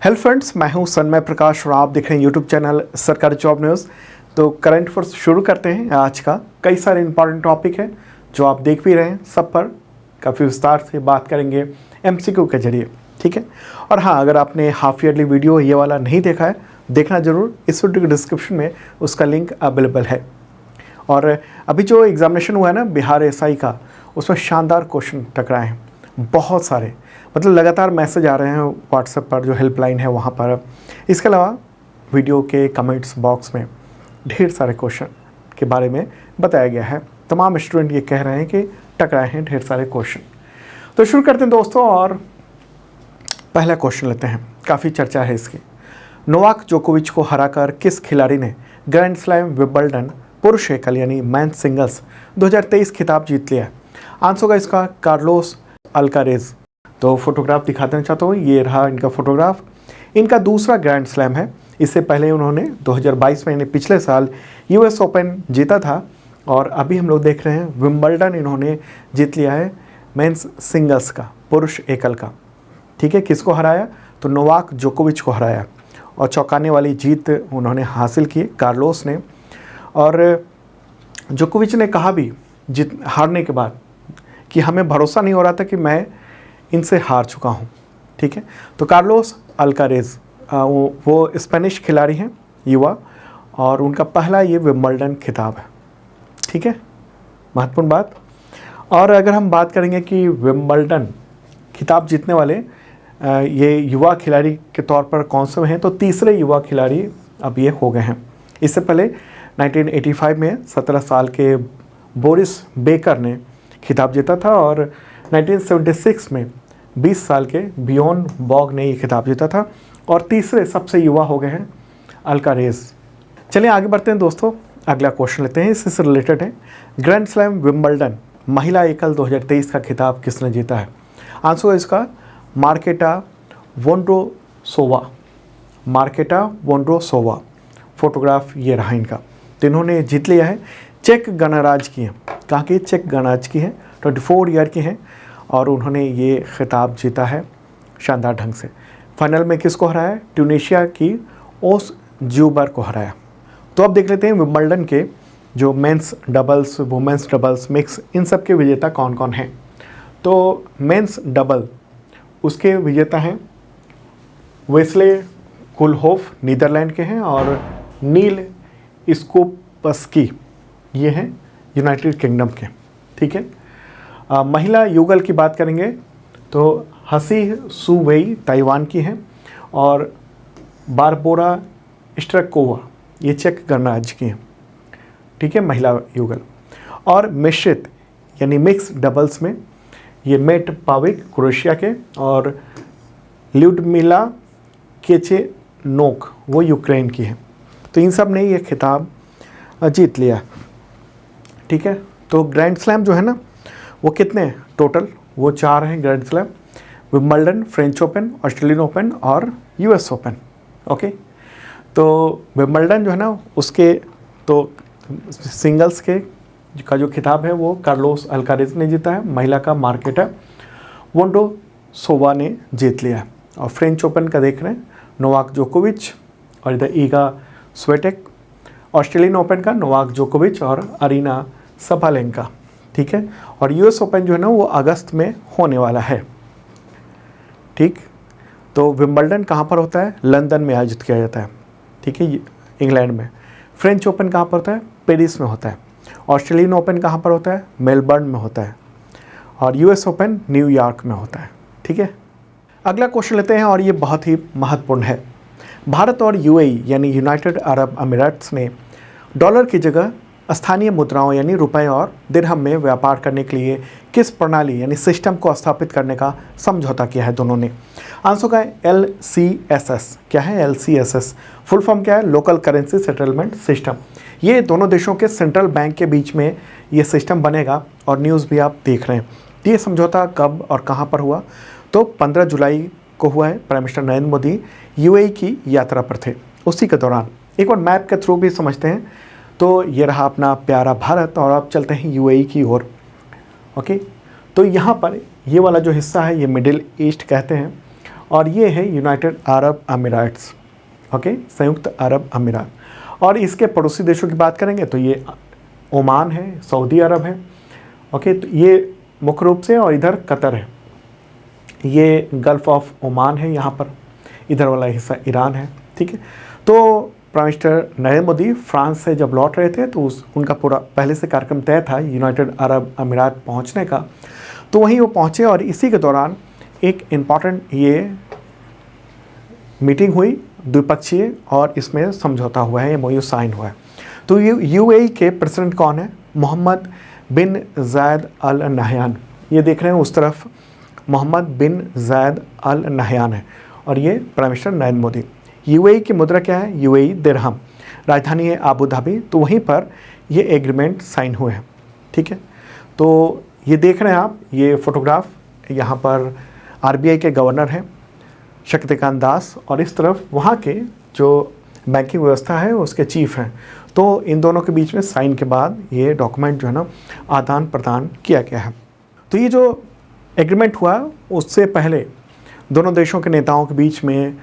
Hello friends, मैं हूं सन्मय प्रकाश और आप देख रहे हैं यूट्यूब चैनल सरकारी जॉब न्यूज़। तो करंट अफेयर्स शुरू करते हैं। आज का कई सारे इंपॉर्टेंट टॉपिक है जो आप देख भी रहे हैं, सब पर काफ़ी विस्तार से बात करेंगे एमसीक्यू के जरिए, ठीक है। और हाँ, अगर आपने हाफ ईयरली वीडियो ये वाला नहीं देखा है, देखना ज़रूर। इस वीडियो के डिस्क्रिप्शन में उसका लिंक अवेलेबल है। और अभी जो एग्जामिनेशन हुआ है ना बिहार एसआई का, उसमें शानदार क्वेश्चन टकराए हैं, बहुत सारे। मतलब लगातार मैसेज आ रहे हैं व्हाट्सएप पर, जो हेल्पलाइन है वहाँ पर। इसके अलावा वीडियो के कमेंट्स बॉक्स में ढेर सारे क्वेश्चन के बारे में बताया गया है। तमाम स्टूडेंट ये कह रहे हैं कि टकराए हैं ढेर सारे क्वेश्चन। तो शुरू करते हैं दोस्तों, और पहला क्वेश्चन लेते हैं। काफ़ी चर्चा है इसकी। नोवाक जोकोविच को हराकर किस खिलाड़ी ने ग्रैंड स्लैम विंबलडन पुरुष एकल यानी मैन सिंगल्स 2023 खिताब जीत लिया? आंसर होगा इसका कार्लोस अल्कारेज। तो फोटोग्राफ दिखाना चाहता हूँ, ये रहा इनका फोटोग्राफ। इनका दूसरा ग्रैंड स्लैम है। इससे पहले उन्होंने 2022 में, पिछले साल यूएस ओपन जीता था, और अभी हम लोग देख रहे हैं विंबलडन इन्होंने जीत लिया है मेंस सिंगल्स का, पुरुष एकल का, ठीक है। किसको हराया? तो नोवाक जोकोविच को हराया, और चौंकाने वाली जीत उन्होंने हासिल की कार्लोस ने। और जोकोविच ने कहा भी हारने के बाद कि हमें भरोसा नहीं हो रहा था कि मैं इनसे हार चुका हूँ, ठीक है। तो कार्लोस अल्कारेज वो स्पेनिश खिलाड़ी हैं, युवा, और उनका पहला ये विंबलडन खिताब है, ठीक है। महत्वपूर्ण बात। और अगर हम बात करेंगे कि विंबलडन खिताब जीतने वाले ये युवा खिलाड़ी के तौर पर कौन से हैं, तो तीसरे युवा खिलाड़ी अब ये हो गए हैं। इससे पहले 1985 में 17 साल के बोरिस बेकर ने खिताब जीता था, और 1976 में 20 साल के बियोन बॉग ने ये खिताब जीता था, और तीसरे सबसे युवा हो गए हैं अल्कारेज। चलिए आगे बढ़ते हैं दोस्तों, अगला क्वेश्चन लेते हैं, इससे रिलेटेड है। ग्रैंड स्लैम विंबलडन महिला एकल 2023 का खिताब किसने जीता है? आंसर है इसका Marketa Vondrousova. Marketa Vondrousova. Photograph ये रहा इनका। तो इन्होंने जीत लिया है। चेक गणराज्य की हैं, कहाँ की? चेक गणराज्य की हैं, 24 ईयर की हैं, और उन्होंने ये खिताब जीता है शानदार ढंग से। फाइनल में किसको हराया? ट्यूनीशिया की ओस ज्यूबर को हराया। तो अब देख लेते हैं विंबलडन के जो men's doubles, women's doubles, mixed, इन सब के विजेता कौन कौन हैं। तो मेंस डबल उसके विजेता हैं वेस्ले कुलहोफ, नीदरलैंड के हैं, और नील स्कोपस्की, ये हैं यूनाइटेड किंगडम के, ठीक है। महिला युगल की बात करेंगे तो हसी सुवेई ताइवान की हैं, और बारबोरा स्ट्रकोवा ये चेक गणराज्य की हैं, ठीक है, महिला युगल। और मिश्रित यानी मिक्स डबल्स में ये मेट पाविक क्रोएशिया के, और ल्यूडमिला केचेनोक वो यूक्रेन की हैं। तो इन सब ने ये खिताब जीत लिया, ठीक है। तो ग्रैंड स्लैम जो है ना, वो कितने हैं टोटल? वो 4 हैं grand slam: Wimbledon, French open, Australian open और यूएस ओपन, ओके। तो विंबलडन जो है ना, उसके तो सिंगल्स के का जो खिताब है वो कार्लोस अल्कारेज ने जीता है, महिला का मार्केटा वोंड्रोसोवा ने जीत लिया है। और फ्रेंच ओपन का देख रहे हैं नोवाक जोकोविच और इधर ईगा स्वेटेक। ऑस्ट्रेलियन ओपन का नोवाक जोकोविच और अरीना सबालेंका, ठीक है। और यूएस ओपन जो है ना, वो अगस्त में होने वाला है, ठीक। तो विंबलडन कहाँ पर होता है? लंदन में आयोजित किया जाता है, ठीक है, इंग्लैंड में। फ्रेंच ओपन कहाँ पर होता है? पेरिस में होता है। ऑस्ट्रेलियन ओपन कहाँ पर होता है? मेलबर्न में होता है। और यूएस ओपन न्यूयॉर्क में होता है, ठीक है। अगला क्वेश्चन लेते हैं, और ये बहुत ही महत्वपूर्ण है। भारत और यूएई यानी यूनाइटेड अरब अमीरात्स ने डॉलर की जगह स्थानीय मुद्राओं यानी रुपए और दिरहम में व्यापार करने के लिए किस प्रणाली यानी सिस्टम को स्थापित करने का समझौता किया है दोनों ने? आंसर का LCSS। क्या है LCSS? फुल फॉर्म क्या है? Local currency settlement system. ये दोनों देशों के सेंट्रल बैंक के बीच में ये सिस्टम बनेगा, और न्यूज़ भी आप देख रहे हैं। ये समझौता कब और कहाँ पर हुआ? तो 15 जुलाई को हुआ है। Prime minister Narendra Modi UAE की यात्रा पर थे, उसी के दौरान। एक बार मैप के थ्रू भी समझते हैं। तो ये रहा अपना प्यारा भारत, और अब चलते हैं यूएई की ओर, ओके। तो यहाँ पर ये वाला जो हिस्सा है ये मिडिल ईस्ट कहते हैं, और ये है यूनाइटेड अरब अमीरात्स, ओके, संयुक्त अरब अमीरात। और इसके पड़ोसी देशों की बात करेंगे तो ये ओमान है, सऊदी अरब है, ओके, तो ये मुख्य रूप से, और इधर कतर है, ये गल्फ ऑफ ओमान है यहाँ पर, इधर वाला हिस्सा ईरान है, ठीक है। तो prime minister Narendra Modi France से जब लौट रहे थे तो उनका पूरा पहले से कार्यक्रम तय था यूनाइटेड अरब अमीरात पहुँचने का, तो वहीं वो पहुँचे और इसी के दौरान एक इम्पॉर्टेंट ये मीटिंग हुई द्विपक्षीय, और इसमें समझौता हुआ है, MOU साइन हुआ है। तो UAE के प्रेसिडेंट कौन है? मोहम्मद बिन जायद अल नहयान, ये देख रहे हैं उस तरफ, मोहम्मद बिन जायद अल नहयान है, और ये prime minister Narendra Modi. UAE की मुद्रा क्या है? UAE दिरहम, राजधानी है आबू धाबी, तो वहीं पर ये एग्रीमेंट साइन हुए हैं, ठीक है। तो ये देख रहे हैं आप, ये फोटोग्राफ, यहाँ पर RBI के गवर्नर हैं शक्तिकांत दास, और इस तरफ वहाँ के जो बैंकिंग व्यवस्था है उसके चीफ हैं। तो इन दोनों के बीच में साइन के बाद ये डॉक्यूमेंट जो है ना आदान प्रदान किया गया है। तो ये जो एग्रीमेंट हुआ उससे पहले दोनों देशों के नेताओं के बीच में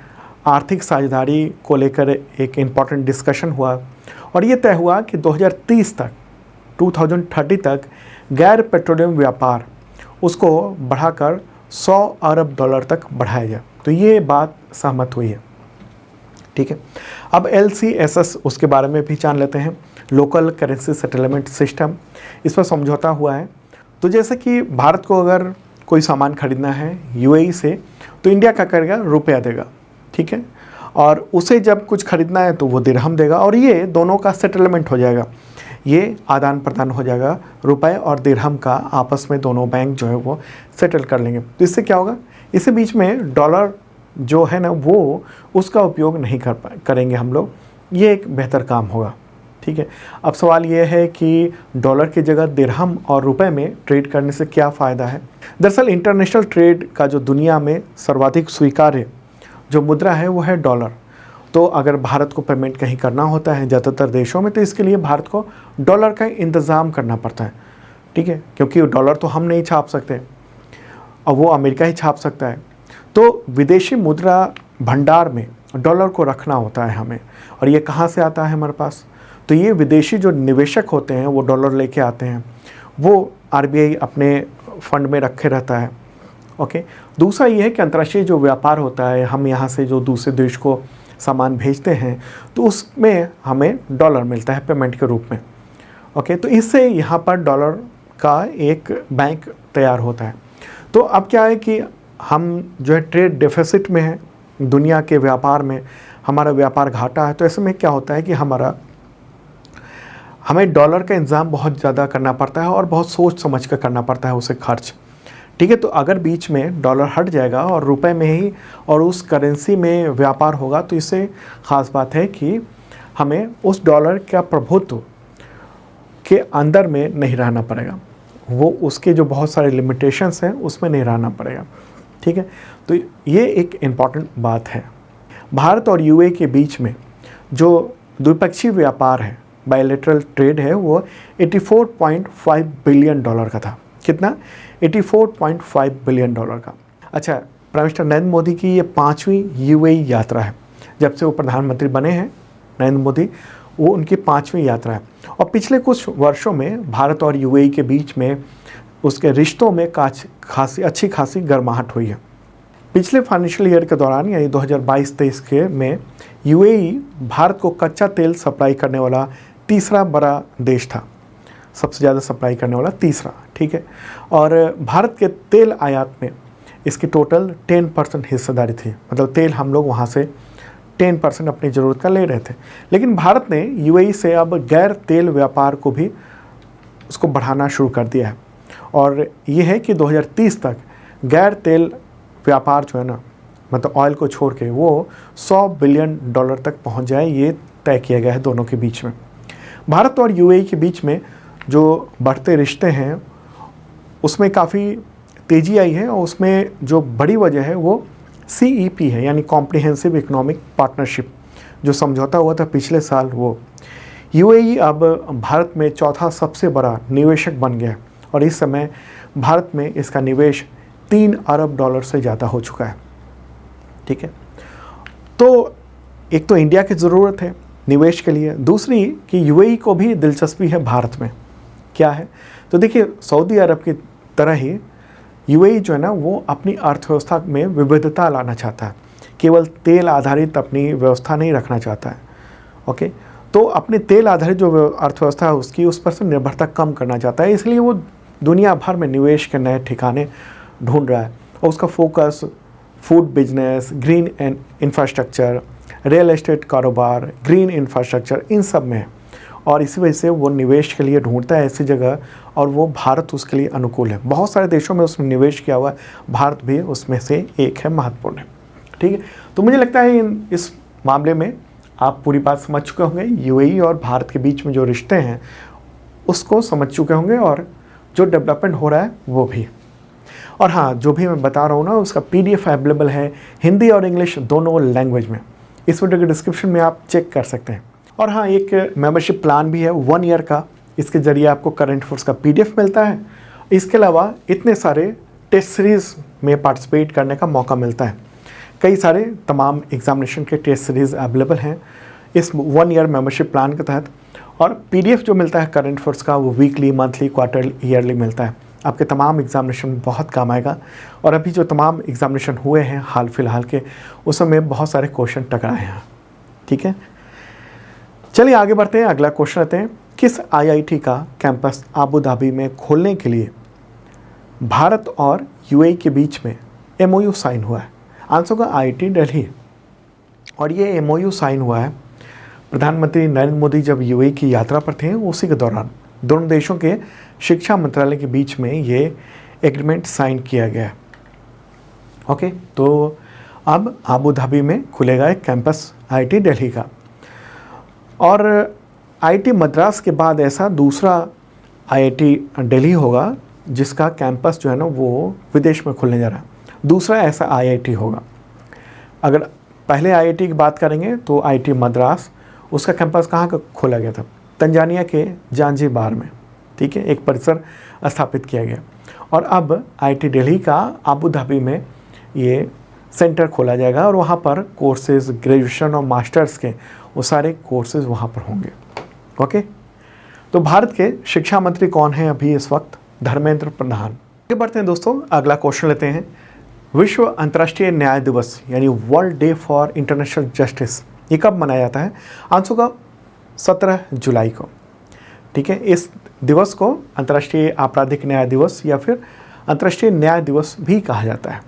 आर्थिक साझेदारी को लेकर एक इम्पॉर्टेंट डिस्कशन हुआ, और ये तय हुआ कि 2030 तक 2030 तक गैर पेट्रोलियम व्यापार उसको बढ़ाकर $100 अरब तक बढ़ाया जाए। तो ये बात सहमत हुई है, ठीक है। अब LCSS उसके बारे में भी जान लेते हैं, लोकल करेंसी सेटलमेंट सिस्टम, इस पर समझौता हुआ है। तो जैसे कि भारत को अगर कोई सामान खरीदना है UAE से, तो इंडिया क्या करेगा? रुपया देगा, ठीक है, और उसे जब कुछ खरीदना है तो वो दिरहम देगा, और ये दोनों का सेटलमेंट हो जाएगा, ये आदान प्रदान हो जाएगा, रुपए और दिरहम का आपस में दोनों बैंक जो है वो सेटल कर लेंगे। तो इससे क्या होगा? इसके बीच में डॉलर जो है ना वो उसका उपयोग नहीं करेंगे हम लोग, ये एक बेहतर काम होगा, ठीक है। अब सवाल ये है कि डॉलर की जगह दिरहम और रुपए में ट्रेड करने से क्या फ़ायदा है? दरअसल इंटरनेशनल ट्रेड का जो दुनिया में सर्वाधिक स्वीकार्य जो मुद्रा है वो है डॉलर। तो अगर भारत को पेमेंट कहीं करना होता है ज़्यादातर देशों में, तो इसके लिए भारत को डॉलर का इंतज़ाम करना पड़ता है, ठीक है, क्योंकि डॉलर तो हम नहीं छाप सकते और वो अमेरिका ही छाप सकता है। तो विदेशी मुद्रा भंडार में डॉलर को रखना होता है हमें, और ये कहाँ से आता है हमारे पास? तो ये विदेशी जो निवेशक होते हैं वो डॉलर लेके आते हैं, वो RBI अपने फंड में रखे रहता है, ओके। दूसरा ये है कि अंतर्राष्ट्रीय जो व्यापार होता है, हम यहाँ से जो दूसरे देश को सामान भेजते हैं तो उसमें हमें डॉलर मिलता है पेमेंट के रूप में, ओके। तो इससे यहाँ पर डॉलर का एक बैंक तैयार होता है। तो अब क्या है कि हम जो है ट्रेड डेफिसिट में है, दुनिया के व्यापार में हमारा व्यापार घाटा है, तो ऐसे में क्या होता है कि हमें डॉलर का इंतज़ाम बहुत ज़्यादा करना पड़ता है और बहुत सोच समझ कर करना पड़ता है उसे खर्च, ठीक है। तो अगर बीच में डॉलर हट जाएगा और रुपए में ही और उस करेंसी में व्यापार होगा, तो इससे ख़ास बात है कि हमें उस डॉलर का प्रभुत्व के अंदर में नहीं रहना पड़ेगा, वो उसके जो बहुत सारे लिमिटेशंस हैं उसमें नहीं रहना पड़ेगा, ठीक है। तो ये एक इम्पॉर्टेंट बात है। भारत और UAE के बीच में जो द्विपक्षीय व्यापार है, बायलैटरल ट्रेड है, वो $84.5 बिलियन का था। कितना? $84.5 बिलियन का। अच्छा, प्राइम मिनिस्टर नरेंद्र मोदी की ये 5वीं UAE यात्रा है। जब से वो प्रधानमंत्री बने हैं नरेंद्र मोदी, वो उनकी 5वीं यात्रा है, और पिछले कुछ वर्षों में भारत और UAE के बीच में उसके रिश्तों में अच्छी खासी गर्माहट हुई है। पिछले फाइनेंशियल ईयर के दौरान यानी 2022-23 के में UAE भारत को कच्चा तेल सप्लाई करने वाला तीसरा बड़ा देश था, सबसे ज़्यादा सप्लाई करने वाला तीसरा, ठीक है। और भारत के तेल आयात में इसकी टोटल 10% हिस्सेदारी थी, मतलब तेल हम लोग वहाँ से 10% अपनी ज़रूरत का ले रहे थे। लेकिन भारत ने UAE से अब गैर तेल व्यापार को भी उसको बढ़ाना शुरू कर दिया है, और ये है कि 2030 तक गैर तेल व्यापार जो है ना, मतलब ऑयल को छोड़ के, वो $100 बिलियन तक पहुँच जाए, ये तय किया गया है दोनों के बीच में। भारत और UAE के बीच में जो बढ़ते रिश्ते हैं उसमें काफ़ी तेज़ी आई है, और उसमें जो बड़ी वजह है वो CEP है, यानी कॉम्प्रिहेंसिव इकोनॉमिक पार्टनरशिप, जो समझौता हुआ था पिछले साल। वो UAE अब भारत में चौथा सबसे बड़ा निवेशक बन गया है, और इस समय भारत में इसका निवेश $3 अरब से ज़्यादा हो चुका है, ठीक है। तो एक तो इंडिया की ज़रूरत है निवेश के लिए, दूसरी कि यूएई को भी दिलचस्पी है भारत में। क्या है? तो देखिए, सऊदी अरब की तरह ही यूएई जो है ना वो अपनी अर्थव्यवस्था में विविधता लाना चाहता है, केवल तेल आधारित अपनी व्यवस्था नहीं रखना चाहता है। ओके, तो अपने तेल आधारित जो अर्थव्यवस्था है उसकी, उस पर से निर्भरता कम करना चाहता है, इसलिए वो दुनिया भर में निवेश के नए ठिकाने ढूंढ रहा है। और उसका focus food business, green and infrastructure, real estate कारोबार, ग्रीन इंफ्रास्ट्रक्चर, इन सब में है। और इसी वजह से वो निवेश के लिए ढूंढता है ऐसी जगह, और वो भारत उसके लिए अनुकूल है। बहुत सारे देशों में उसने निवेश किया हुआ है, भारत भी उसमें से एक है, महत्वपूर्ण है। ठीक है, तो मुझे लगता है इस मामले में आप पूरी बात समझ चुके होंगे। यूएई और भारत के बीच में जो रिश्ते हैं उसको समझ चुके होंगे, और जो डेवलपमेंट हो रहा है वो भी। और हाँ, जो भी मैं बता रहा हूँ ना उसका PDF अवेलेबल है हिंदी और इंग्लिश दोनों लैंग्वेज में। इस वीडियो के डिस्क्रिप्शन में आप चेक कर सकते हैं। और हाँ, एक मेंबरशिप प्लान भी है 1 ईयर का, इसके ज़रिए आपको करंट अफेयर्स का PDF मिलता है। इसके अलावा इतने सारे टेस्ट सीरीज़ में पार्टिसिपेट करने का मौका मिलता है। कई सारे तमाम एग्जामिनेशन के टेस्ट सीरीज़ अवेलेबल हैं इस 1 ईयर मेंबरशिप प्लान के तहत। और PDF जो मिलता है करंट अफेयर्स का वो वीकली, मंथली, क्वार्टरली, ईयरली मिलता है। आपके तमाम एग्जामिनेशन में बहुत काम आएगा। और अभी जो तमाम एग्जामिनेशन हुए हैं हाल फिलहाल के, उसमें बहुत सारे क्वेश्चन टकराए हैं। ठीक है, चलिए आगे बढ़ते हैं। अगला क्वेश्चन लेते हैं, किस IIT का कैंपस आबू धाबी में खोलने के लिए भारत और यूएई के बीच में MOU साइन हुआ है? आंसर होगा IIT दिल्ली। और ये MOU साइन हुआ है प्रधानमंत्री नरेंद्र मोदी जब यूएई की यात्रा पर थे, उसी के दौरान दोनों देशों के शिक्षा मंत्रालय के बीच में ये एग्रीमेंट साइन किया गया है। ओके, तो अब आबू धाबी में खुलेगा एक कैंपस IIT दिल्ली का। और IIT मद्रास के बाद ऐसा दूसरा IIT दिल्ली होगा जिसका कैंपस जो है ना वो विदेश में खुलने जा रहा है। दूसरा ऐसा IIT होगा। अगर पहले IIT की बात करेंगे तो IIT मद्रास, उसका कैंपस कहाँ का खोला गया था? तंजानिया के जांजीबार में। ठीक है, एक परिसर स्थापित किया गया। और अब IIT दिल्ली का आबू धाबी में ये सेंटर खोला जाएगा, और वहाँ पर कोर्सेज, ग्रेजुएशन और मास्टर्स के वो सारे कोर्सेज वहाँ पर होंगे। ओके, तो भारत के शिक्षा मंत्री कौन हैं अभी इस वक्त? धर्मेंद्र प्रधान। आगे बढ़ते हैं दोस्तों, अगला क्वेश्चन लेते हैं। विश्व अंतर्राष्ट्रीय न्याय दिवस यानी world day for international justice ये कब मनाया जाता है? आंसर होगा 17 जुलाई को। ठीक है, इस दिवस को अंतर्राष्ट्रीय आपराधिक न्याय दिवस या फिर अंतर्राष्ट्रीय न्याय दिवस भी कहा जाता है।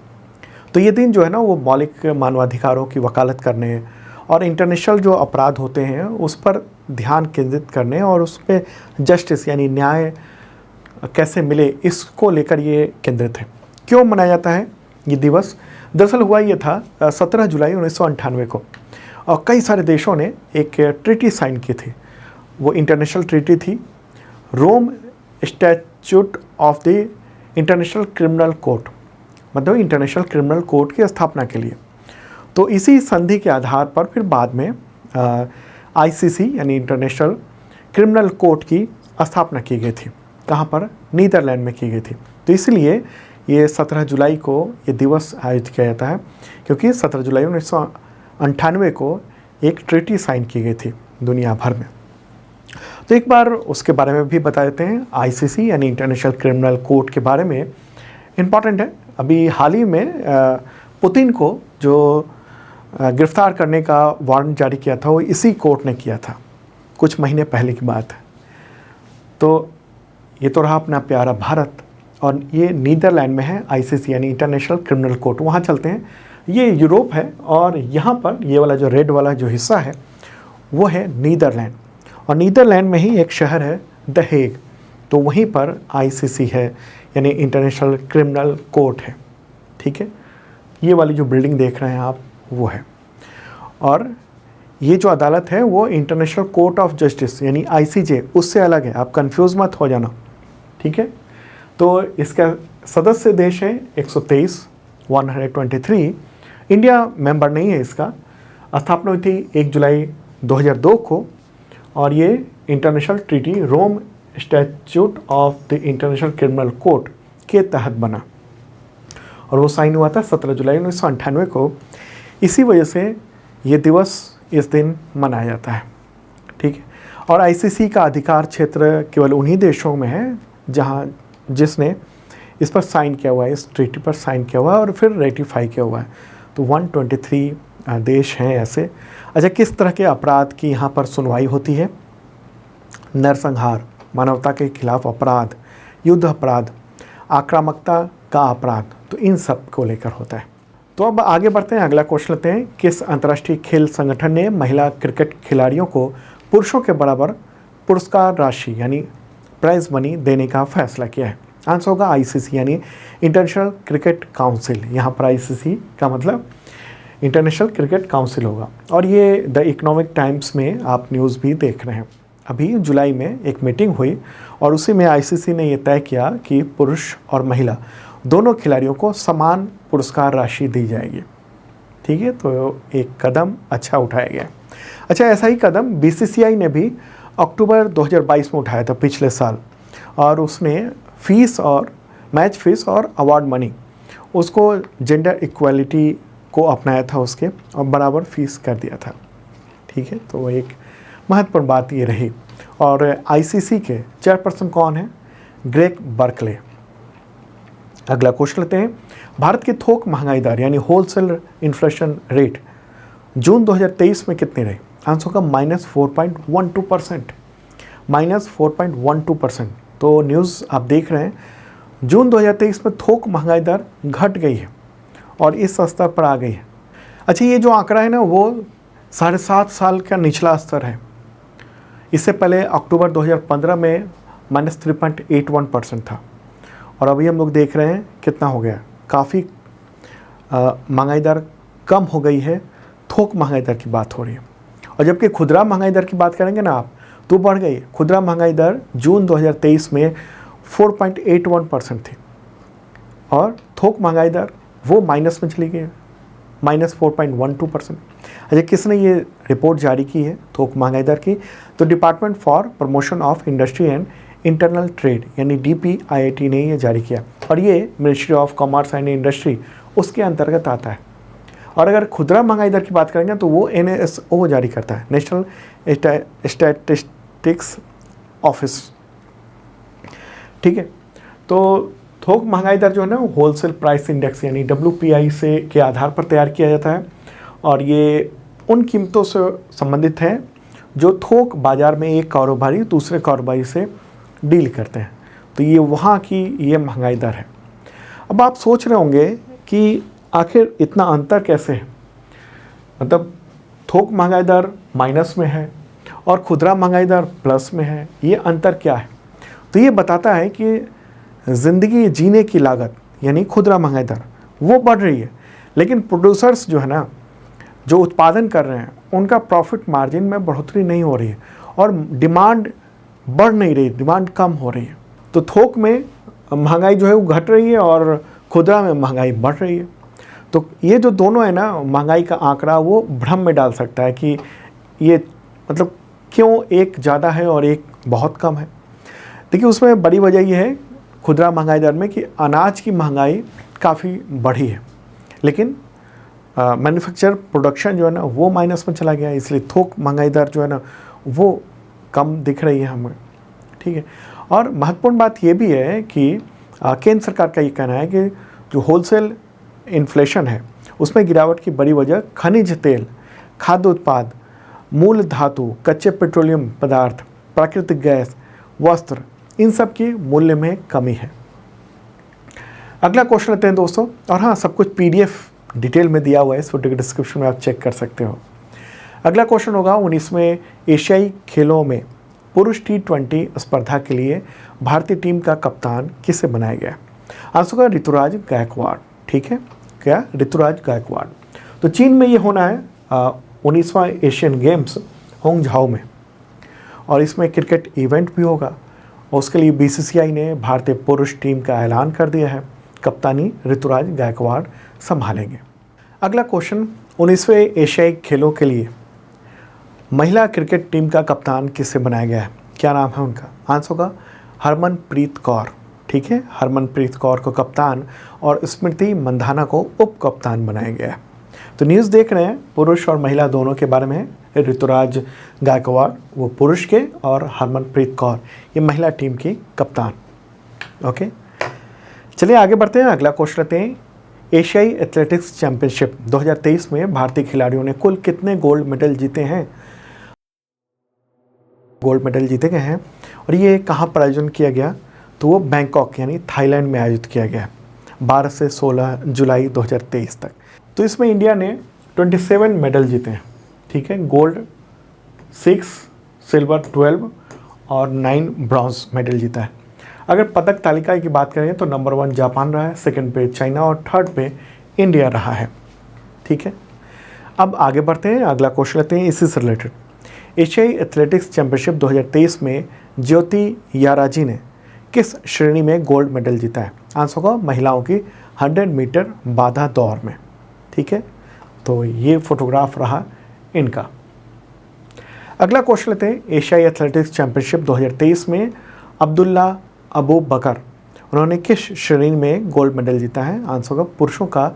तो ये दिन जो है ना वो मौलिक मानवाधिकारों की वकालत करने और इंटरनेशनल जो अपराध होते हैं उस पर ध्यान केंद्रित करने और उस पर जस्टिस यानी न्याय कैसे मिले इसको लेकर ये केंद्रित है। क्यों मनाया जाता है ये दिवस? दरअसल हुआ ये था 17 जुलाई 1998 को, और कई सारे देशों ने एक ट्रीटी साइन की थी। वो इंटरनेशनल ट्रीटी थी, Rome statute of the international criminal court, मतलब इंटरनेशनल क्रिमिनल कोर्ट की स्थापना के लिए। तो इसी संधि के आधार पर फिर बाद में ICC यानी इंटरनेशनल क्रिमिनल कोर्ट की स्थापना की गई थी। कहाँ पर? नीदरलैंड में की गई थी। तो इसलिए ये 17 जुलाई को ये दिवस आयोजित किया जाता है, क्योंकि 17 जुलाई 1998 को एक ट्रीटी साइन की गई थी दुनिया भर में। तो एक बार उसके बारे में भी बता देते हैं। ICC यानी इंटरनेशनल क्रिमिनल कोर्ट के बारे में इम्पॉर्टेंट है। अभी हाल ही में पुतिन को जो गिरफ्तार करने का वारंट जारी किया था वो इसी कोर्ट ने किया था, कुछ महीने पहले की बात है। तो ये तो रहा अपना प्यारा भारत, और ये नीदरलैंड में है ICC यानी इंटरनेशनल क्रिमिनल कोर्ट, वहाँ चलते हैं। ये यूरोप है, और यहाँ पर ये वाला जो रेड वाला जो हिस्सा है वो है नीदरलैंड, और नीदरलैंड में ही एक शहर है द हेग, तो वहीं पर ICC है यानी इंटरनेशनल क्रिमिनल कोर्ट है। ठीक है, ये वाली जो बिल्डिंग देख रहे हैं आप वो है, और ये जो अदालत है वो इंटरनेशनल कोर्ट ऑफ जस्टिस यानी ICJ उससे अलग है, आप कंफ्यूज मत हो जाना। ठीक है, तो इसका सदस्य देश है 123, 123। इंडिया मेंबर नहीं है। इसका स्थापना हुई थी 1 जुलाई 2002 को, और ये international treaty Rome statute of the international criminal court के तहत बना, और वो साइन हुआ था 17 जुलाई 1998 को। इसी वजह से ये दिवस इस दिन मनाया जाता है, ठीक है। और आईसीसी का अधिकार क्षेत्र केवल उन्हीं देशों में है जिसने इस पर साइन किया हुआ है, इस ट्रीटी पर साइन किया हुआ है और फिर रेटिफाई किया हुआ है। तो 123 देश हैं ऐसे। अच्छा, किस तरह के अपराध की यहाँ पर सुनवाई होती है? नरसंहार, मानवता के खिलाफ अपराध, युद्ध अपराध, आक्रामकता का अपराध, तो इन सब को लेकर होता है। तो अब आगे बढ़ते हैं, अगला क्वेश्चन लेते हैं। किस अंतर्राष्ट्रीय खेल संगठन ने महिला क्रिकेट खिलाड़ियों को पुरुषों के बराबर पुरस्कार राशि यानी प्राइज मनी देने का फैसला किया है? आंसर होगा आईसीसी यानी इंटरनेशनल क्रिकेट काउंसिल। यहाँ पर आईसीसी का मतलब इंटरनेशनल क्रिकेट काउंसिल होगा। और ये द इकोनॉमिक टाइम्स में आप न्यूज़ भी देख रहे हैं। अभी जुलाई में एक मीटिंग हुई और उसी में आईसीसी ने ये तय किया कि पुरुष और महिला दोनों खिलाड़ियों को समान पुरस्कार राशि दी जाएगी, ठीक है। तो एक कदम अच्छा उठाया गया। अच्छा, ऐसा ही कदम बीसीसीआई ने भी अक्टूबर 2022 में उठाया था, पिछले साल, और उसने फीस और मैच फीस और अवार्ड मनी उसको जेंडर इक्वालिटी को अपनाया था उसके, और बराबर फीस कर दिया था, ठीक है। तो एक महत्वपूर्ण बात ये रही। और आईसीसी के चेयरपर्सन कौन है? Greg Berkeley. अगला क्वेश्चन लेते हैं। भारत की थोक महंगाई दर यानी होलसेल इन्फ्लेशन रेट जून 2023 में कितनी रही? आंसर होगा -4.12%, -4.12%। तो न्यूज़ आप देख रहे हैं, जून 2023 में थोक महंगाई दर घट गई है और इस स्तर पर आ गई है। अच्छा, ये जो आंकड़ा है ना, वो 7.5 साल का निचला स्तर है। इससे पहले अक्टूबर 2015 में -3.81% था, और अभी हम लोग देख रहे हैं कितना हो गया, काफ़ी महंगाई दर कम हो गई है। थोक महंगाई दर की बात हो रही है। और जबकि खुदरा महंगाई दर की बात करेंगे ना आप, तो बढ़ गई। खुदरा महंगाई दर जून 2023 में 4.81% थी, और थोक महंगाई दर वो माइनस में चली गई, -4.12%। अच्छा, किसने ये रिपोर्ट जारी की है थोक महंगाई दर की? तो department for promotion of industry and internal trade यानी DPIIT ने ये जारी किया, और ये ministry of commerce and industry उसके अंतर्गत आता है। और अगर खुदरा महंगाई दर की बात करेंगे तो वो NASO जारी करता है, नेशनल स्टैटिस्टिक्स ऑफिस, ठीक है। तो थोक महंगाई दर जो है ना, होलसेल प्राइस इंडेक्स यानी WPI से के आधार पर तैयार किया जाता है, और ये उन कीमतों से संबंधित है जो थोक बाज़ार में एक कारोबारी दूसरे कारोबारी से डील करते हैं। तो ये वहाँ की ये महंगाई दर है। अब आप सोच रहे होंगे कि आखिर इतना अंतर कैसे है, मतलब थोक महंगाई दर माइनस में है और खुदरा महंगाई दर प्लस में है, ये अंतर क्या है? तो ये बताता है कि ज़िंदगी जीने की लागत यानी खुदरा महंगाई दर वो बढ़ रही है, लेकिन प्रोड्यूसर्स जो है ना, जो उत्पादन कर रहे हैं, उनका प्रॉफिट मार्जिन में बढ़ोतरी नहीं हो रही है, और डिमांड बढ़ नहीं रही, डिमांड कम हो रही है। तो थोक में महंगाई जो है वो घट रही है और खुदरा में महंगाई बढ़ रही है। तो ये जो दोनों है ना, महंगाई का आंकड़ा वो भ्रम में डाल सकता है कि ये मतलब क्यों एक ज़्यादा है और एक बहुत कम है। देखिए, उसमें बड़ी वजह ये है खुदरा महंगाई दर में कि अनाज की महंगाई काफ़ी बढ़ी है, लेकिन मैन्युफैक्चर प्रोडक्शन जो है ना वो माइनस में चला गया है, इसलिए थोक महंगाई दर जो है ना वो कम दिख रही है हमें, ठीक है। और महत्वपूर्ण बात ये भी है कि केंद्र सरकार का ये कहना है कि जो होलसेल इन्फ्लेशन है उसमें गिरावट की बड़ी वजह खनिज तेल, खाद्य उत्पाद, मूल धातु, कच्चे पेट्रोलियम पदार्थ, प्राकृतिक गैस, वस्त्र, इन सब की मूल्य में कमी है। अगला क्वेश्चन लेते हैं दोस्तों, और हाँ, सब कुछ PDF डिटेल में दिया हुआ है, इस वीडियो के डिस्क्रिप्शन में आप चेक कर सकते हो। अगला क्वेश्चन होगा 19वें एशियाई खेलों में पुरुष T20 स्पर्धा के लिए भारतीय टीम का कप्तान किसे बनाया गया? आंसर होगा ऋतुराज गायकवाड़, ठीक है। क्या? ऋतुराज गायकवाड़। तो चीन में ये होना है 19वां एशियन गेम्स होंगझाओ में, और इसमें क्रिकेट इवेंट भी होगा, और उसके लिए BCCI ने भारतीय पुरुष टीम का ऐलान कर दिया है। कप्तानी ऋतुराज गायकवाड़ संभालेंगे। अगला क्वेश्चन, 19वें एशियाई खेलों के लिए महिला क्रिकेट टीम का कप्तान किसे बनाया गया है? क्या नाम है उनका? आंसर होगा हरमनप्रीत कौर, ठीक है। हरमनप्रीत कौर को कप्तान और स्मृति मंधाना को उप कप्तान बनाया गया है। तो न्यूज़ देख रहे हैं पुरुष और महिला दोनों के बारे में है। ऋतुराज गायकवाड़ वो पुरुष के और हरमनप्रीत कौर ये महिला टीम की कप्तान। ओके, चलिए आगे बढ़ते हैं। अगला क्वेश्चन लेते हैं। एशियाई एथलेटिक्स चैंपियनशिप 2023 में भारतीय खिलाड़ियों ने कुल कितने गोल्ड मेडल जीते हैं? गोल्ड मेडल जीते गए हैं और ये कहाँ पर आयोजन किया गया? तो वो बैंकॉक यानी थाईलैंड में आयोजित किया गया 12 से 16 जुलाई 2023 तक। तो इसमें इंडिया ने 27 मेडल जीते हैं। ठीक है, गोल्ड 6, सिल्वर 12 और 9 ब्रॉन्ज मेडल जीता है। अगर पदक तालिका की बात करें तो नंबर 1 जापान रहा है, सेकंड पे चाइना और थर्ड पे इंडिया रहा है। ठीक है, अब आगे बढ़ते हैं। अगला क्वेश्चन लेते हैं इसी से रिलेटेड। एशियाई एथलेटिक्स चैंपियनशिप 2023 में ज्योति याराजी ने किस श्रेणी में गोल्ड मेडल जीता है? आंसर होगा महिलाओं की 100 मीटर बाधा दौड़ में। ठीक है, तो ये फोटोग्राफ रहा इनका। अगला क्वेश्चन लेते हैं। एशियाई एथलेटिक्स चैंपियनशिप 2023 में अब्दुल्ला अबू बकर उन्होंने किस श्रेणी में गोल्ड मेडल जीता है? आंसर होगा पुरुषों का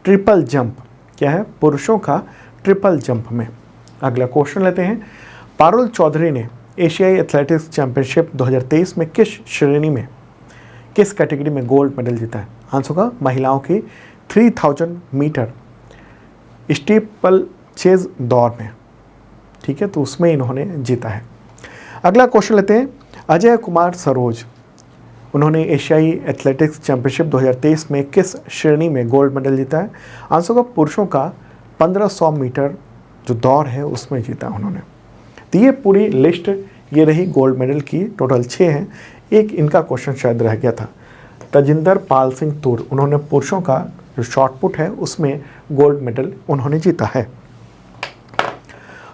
ट्रिपल जंप। क्या है? पुरुषों का ट्रिपल जंप में। अगला क्वेश्चन लेते हैं। पारुल चौधरी ने एशियाई एथलेटिक्स चैंपियनशिप 2023 में किस श्रेणी में, किस कैटेगरी में गोल्ड मेडल जीता है? आंसर होगा महिलाओं की 3000 मीटर स्टीपल चेज दौड़ में। ठीक है, तो उसमें इन्होंने जीता है। अगला क्वेश्चन लेते हैं। अजय कुमार सरोज उन्होंने एशियाई एथलेटिक्स चैंपियनशिप 2023 में किस श्रेणी में गोल्ड मेडल जीता है? आंसर होगा पुरुषों का 1500 मीटर जो दौड़ है उसमें जीता उन्होंने। तो ये पूरी लिस्ट ये रही गोल्ड मेडल की, टोटल 6 हैं। एक इनका क्वेश्चन शायद रह गया था। तजिंदर पाल सिंह तूर उन्होंने पुरुषों का जो शॉर्ट पुट है उसमें गोल्ड मेडल उन्होंने जीता है।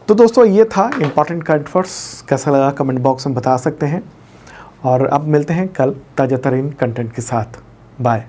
तो दोस्तों ये था इंपॉर्टेंट करंट अफेयर्स। कैसा लगा कमेंट बॉक्स में बता सकते हैं और अब मिलते हैं कल ताज़ा तरीन कंटेंट के साथ। बाय।